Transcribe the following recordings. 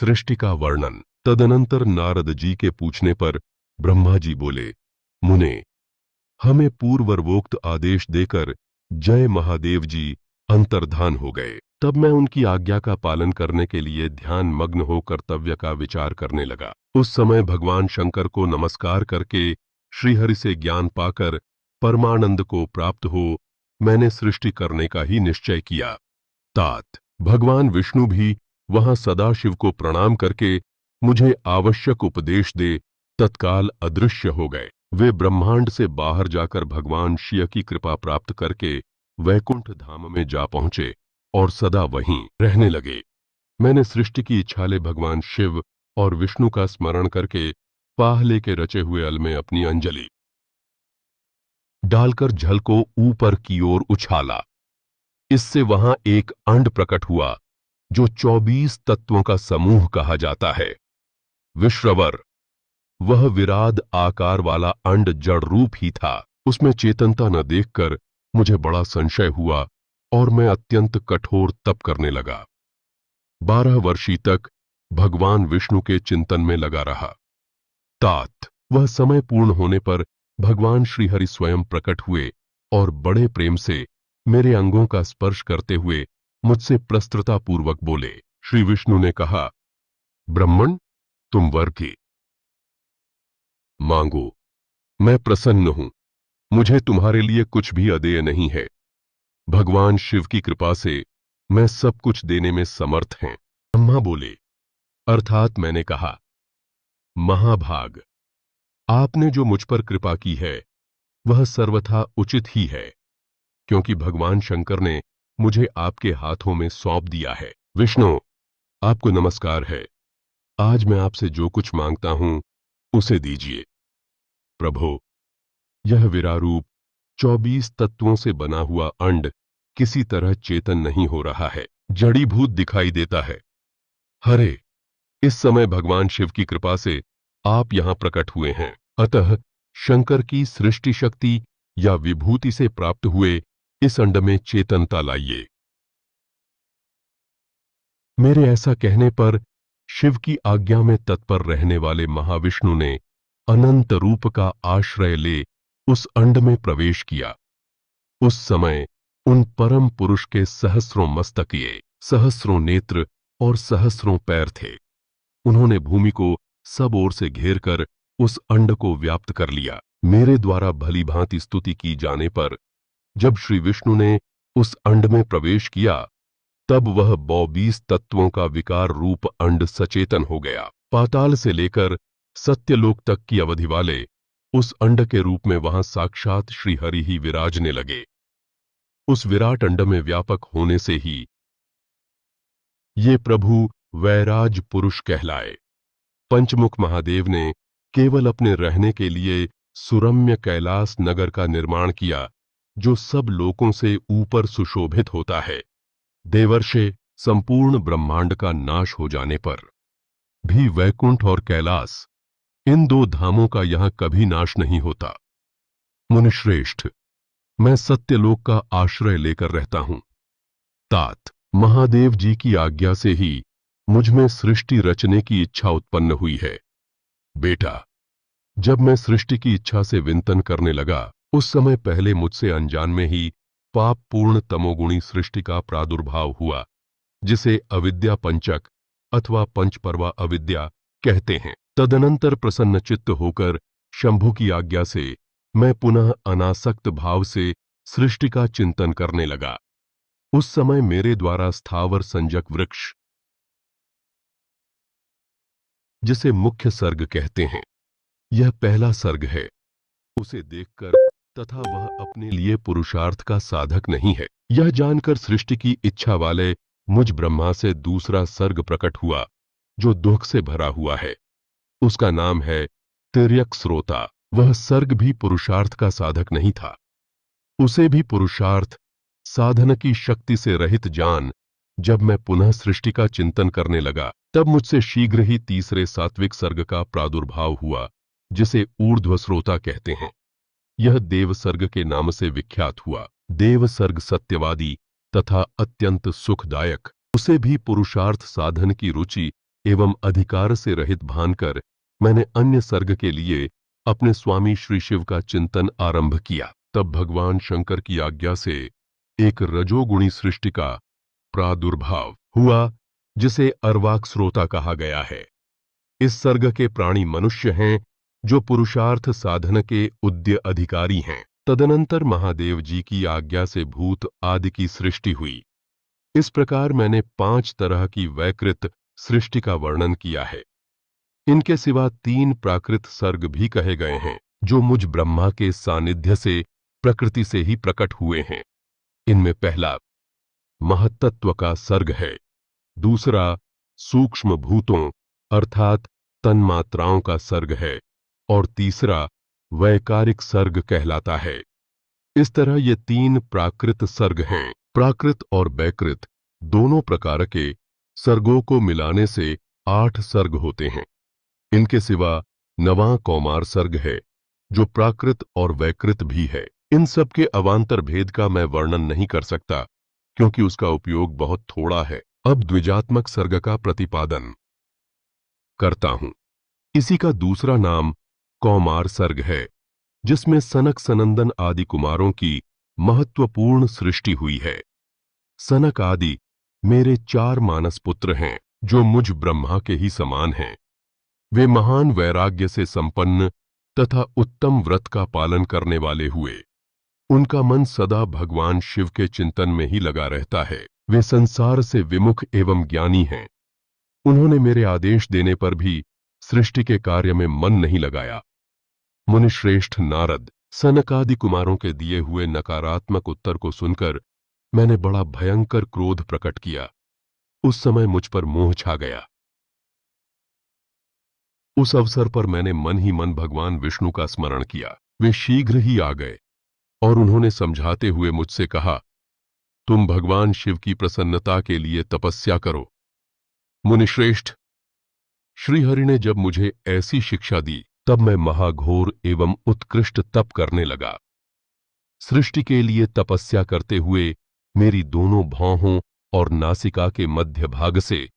सृष्टि का वर्णन। तदनंतर नारद जी के पूछने पर ब्रह्मा जी बोले, मुने, हमें पूर्ववोक्त आदेश देकर जय महादेव जी अंतर्धान हो गए। तब मैं उनकी आज्ञा का पालन करने के लिए ध्यान मग्न हो कर्तव्य का विचार करने लगा। उस समय भगवान शंकर को नमस्कार करके श्रीहरि से ज्ञान पाकर परमानंद को प्राप्त हो मैंने सृष्टि करने का ही निश्चय किया। तात भगवान विष्णु भी वहां सदाशिव को प्रणाम करके मुझे आवश्यक उपदेश दे तत्काल अदृश्य हो गए। वे ब्रह्मांड से बाहर जाकर भगवान शिव की कृपा प्राप्त करके वैकुंठ धाम में जा पहुंचे और सदा वहीं रहने लगे। मैंने सृष्टि की इच्छाले भगवान शिव और विष्णु का स्मरण करके पाहले के रचे हुए अल में अपनी अंजलि डालकर जल को ऊपर की ओर उछाला। इससे वहां एक अंड प्रकट हुआ जो 24 तत्वों का समूह कहा जाता है। विश्रवर वह विराट आकार वाला अंड जड़ रूप ही था। उसमें चेतनता न देखकर मुझे बड़ा संशय हुआ और मैं अत्यंत कठोर तप करने लगा। 12 वर्षी तक भगवान विष्णु के चिंतन में लगा रहा। तात वह समय पूर्ण होने पर भगवान श्रीहरि स्वयं प्रकट हुए और बड़े प्रेम से मेरे अंगों का स्पर्श करते हुए मुझसे प्रस्तुरता पूर्वक बोले। श्री विष्णु ने कहा, ब्राह्मण, तुम वर की मांगो, मैं प्रसन्न हूं। मुझे तुम्हारे लिए कुछ भी अदेय नहीं है। भगवान शिव की कृपा से मैं सब कुछ देने में समर्थ हैं। ब्रह्मा बोले, अर्थात मैंने कहा, महाभाग, आपने जो मुझ पर कृपा की है वह सर्वथा उचित ही है, क्योंकि भगवान शंकर ने मुझे आपके हाथों में सौंप दिया है। विष्णु, आपको नमस्कार है। आज मैं आपसे जो कुछ मांगता हूं उसे दीजिए। प्रभो, यह विरारूप 24 तत्वों से बना हुआ अंड किसी तरह चेतन नहीं हो रहा है, जड़ीभूत दिखाई देता है। हरे, इस समय भगवान शिव की कृपा से आप यहां प्रकट हुए हैं, अतः शंकर की सृष्टि शक्ति या विभूति से प्राप्त हुए इस अंड में चेतनता लाइए। मेरे ऐसा कहने पर शिव की आज्ञा में तत्पर रहने वाले महाविष्णु ने अनंत रूप का आश्रय ले उस अंड में प्रवेश किया। उस समय उन परम पुरुष के सहस्रों मस्तकिए, सहस्रों नेत्र और सहस्रों पैर थे। उन्होंने भूमि को सब ओर से घेर कर उस अंड को व्याप्त कर लिया। मेरे द्वारा भली भांति स्तुति की जाने पर जब श्री विष्णु ने उस अंड में प्रवेश किया तब वह 22 तत्वों का विकार रूप अंड सचेतन हो गया। पाताल से लेकर सत्यलोक तक की अवधि वाले उस अंड के रूप में वहां साक्षात श्री हरि ही विराजने लगे। उस विराट अंड में व्यापक होने से ही ये प्रभु वैराज पुरुष कहलाए। पंचमुख महादेव ने केवल अपने रहने के लिए सुरम्य कैलाश नगर का निर्माण किया, जो सब लोकों से ऊपर सुशोभित होता है। देवर्षे संपूर्ण ब्रह्मांड का नाश हो जाने पर भी वैकुंठ और कैलाश, इन दो धामों का यहां कभी नाश नहीं होता। मुनिश्रेष्ठ, मैं सत्यलोक का आश्रय लेकर रहता हूं। तात महादेव जी की आज्ञा से ही मुझ में सृष्टि रचने की इच्छा उत्पन्न हुई है। बेटा, जब मैं सृष्टि की इच्छा से विंतन करने लगा उस समय पहले मुझसे अनजान में ही पाप पूर्ण तमोगुणी सृष्टि का प्रादुर्भाव हुआ, जिसे अविद्या पंचक अथवा पंचपर्वा अविद्या कहते हैं। तदनंतर प्रसन्नचित्त होकर शंभु की आज्ञा से मैं पुनः अनासक्त भाव से सृष्टि का चिंतन करने लगा। उस समय मेरे द्वारा स्थावर संजक वृक्ष, जिसे मुख्य सर्ग कहते हैं, यह पहला सर्ग है, उसे देखकर तथा वह अपने लिए पुरुषार्थ का साधक नहीं है, यह जानकर सृष्टि की इच्छा वाले मुझ ब्रह्मा से दूसरा सर्ग प्रकट हुआ जो दुख से भरा हुआ है। उसका नाम है तिर्यक स्रोता। वह सर्ग भी पुरुषार्थ का साधक नहीं था। उसे भी पुरुषार्थ साधन की शक्ति से रहित जान जब मैं पुनः सृष्टि का चिंतन करने लगा तब मुझसे शीघ्र ही तीसरे सात्विक सर्ग का प्रादुर्भाव हुआ, जिसे ऊर्ध्व स्रोता कहते हैं। यह देव सर्ग के नाम से विख्यात हुआ। देव सर्ग सत्यवादी तथा अत्यंत सुखदायक। उसे भी पुरुषार्थ साधन की रुचि एवं अधिकार से रहित भानकर मैंने अन्य सर्ग के लिए अपने स्वामी श्री शिव का चिंतन आरंभ किया। तब भगवान शंकर की आज्ञा से एक रजोगुणी सृष्टि का प्रादुर्भाव हुआ, जिसे अर्वाक श्रोता कहा गया है। इस सर्ग के प्राणी मनुष्य हैं, जो पुरुषार्थ साधन के उद्य अधिकारी हैं। तदनंतर महादेव जी की आज्ञा से भूत आदि की सृष्टि हुई। इस प्रकार मैंने 5 तरह की वैकृत सृष्टि का वर्णन किया है। इनके सिवा 3 प्राकृत सर्ग भी कहे गए हैं, जो मुझ ब्रह्मा के सानिध्य से प्रकृति से ही प्रकट हुए हैं। इनमें पहला महत्तत्व का सर्ग है, दूसरा सूक्ष्म भूतों अर्थात तन्मात्राओं का सर्ग है, और तीसरा वैकारिक सर्ग कहलाता है। इस तरह ये 3 प्राकृत सर्ग हैं। प्राकृत और वैकृत दोनों प्रकार के सर्गों को मिलाने से 8 सर्ग होते हैं। इनके सिवा 9वां कौमार सर्ग है, जो प्राकृत और वैकृत भी है। इन सब के अवान्तर भेद का मैं वर्णन नहीं कर सकता, क्योंकि उसका उपयोग बहुत थोड़ा है। अब द्विजात्मक सर्ग का प्रतिपादन करता हूं। इसी का दूसरा नाम कौमार सर्ग है, जिसमें सनक सनंदन आदि कुमारों की महत्वपूर्ण सृष्टि हुई है। सनक आदि मेरे 4 मानस पुत्र हैं, जो मुझ ब्रह्मा के ही समान हैं। वे महान वैराग्य से संपन्न तथा उत्तम व्रत का पालन करने वाले हुए। उनका मन सदा भगवान शिव के चिंतन में ही लगा रहता है। वे संसार से विमुख एवं ज्ञानी हैं। उन्होंने मेरे आदेश देने पर भी सृष्टि के कार्य में मन नहीं लगाया। मुनिश्रेष्ठ नारद सनकादि कुमारों के दिए हुए नकारात्मक उत्तर को सुनकर मैंने बड़ा भयंकर क्रोध प्रकट किया। उस समय मुझ पर मोह छा गया। उस अवसर पर मैंने मन ही मन भगवान विष्णु का स्मरण किया। वे शीघ्र ही आ गए और उन्होंने समझाते हुए मुझसे कहा, तुम भगवान शिव की प्रसन्नता के लिए तपस्या करो। मुनिश्रेष्ठ, श्रीहरि ने जब मुझे ऐसी शिक्षा दी, तब मैं महाघोर एवं उत्कृष्ट तप करने लगा। सृष्टि के लिए तपस्या करते हुए मेरी दोनों भौहों और नासिका के मध्य भाग से,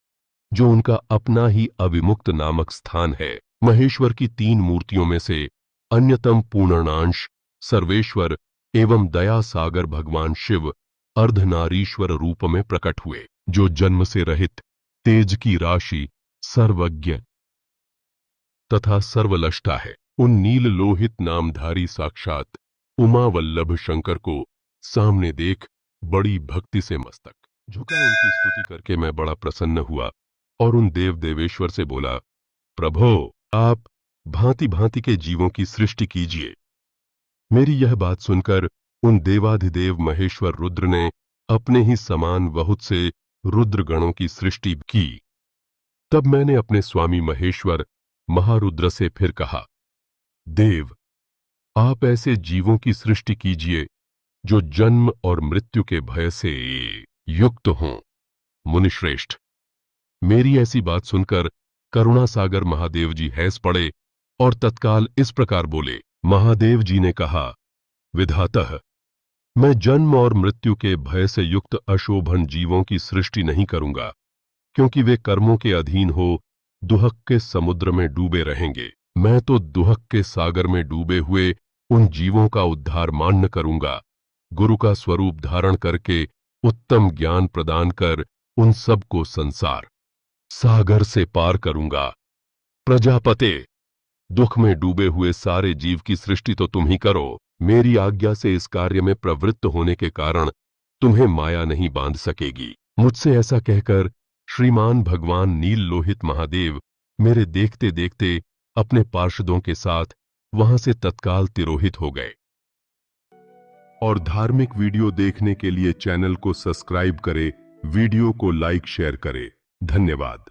जो उनका अपना ही अविमुक्त नामक स्थान है, महेश्वर की 3 मूर्तियों में से अन्यतम पूर्णांश सर्वेश्वर एवं दया सागर भगवान शिव अर्धनारीश्वर रूप में प्रकट हुए, जो जन्म से रहित, तेज की राशि, सर्वज्ञ तथा सर्वलष्टा है। उन नील लोहित नामधारी साक्षात उमा वल्लभ शंकर को सामने देख बड़ी भक्ति से मस्तक झुका उनकी स्तुति करके मैं बड़ा प्रसन्न हुआ और उन देव देवेश्वर से बोला, प्रभो, आप भांति भांति के जीवों की सृष्टि कीजिए। मेरी यह बात सुनकर उन देवाधिदेव महेश्वर रुद्र ने अपने ही समान बहुत से रुद्रगणों की सृष्टि की। तब मैंने अपने स्वामी महेश्वर महारुद्र से फिर कहा, देव, आप ऐसे जीवों की सृष्टि कीजिए जो जन्म और मृत्यु के भय से युक्त हों। मुनिश्रेष्ठ, मेरी ऐसी बात सुनकर करुणा सागर महादेव जी हैस पड़े और तत्काल इस प्रकार बोले। महादेव जी ने कहा, विधातः, मैं जन्म और मृत्यु के भय से युक्त अशोभन जीवों की सृष्टि नहीं करूंगा, क्योंकि वे कर्मों के अधीन हो दुहक के समुद्र में डूबे रहेंगे। मैं तो दुहक के सागर में डूबे हुए उन जीवों का उद्धार मान्य करूंगा। गुरु का स्वरूप धारण करके उत्तम ज्ञान प्रदान कर उन सबको संसार सागर से पार करूंगा। प्रजापते, दुख में डूबे हुए सारे जीव की सृष्टि तो तुम ही करो। मेरी आज्ञा से इस कार्य में प्रवृत्त होने के कारण तुम्हें माया नहीं बांध सकेगी। मुझसे ऐसा कहकर श्रीमान भगवान नील लोहित महादेव मेरे देखते देखते अपने पार्षदों के साथ वहां से तत्काल तिरोहित हो गए। और धार्मिक वीडियो देखने के लिए चैनल को सब्सक्राइब करें, वीडियो को लाइक शेयर करें। धन्यवाद।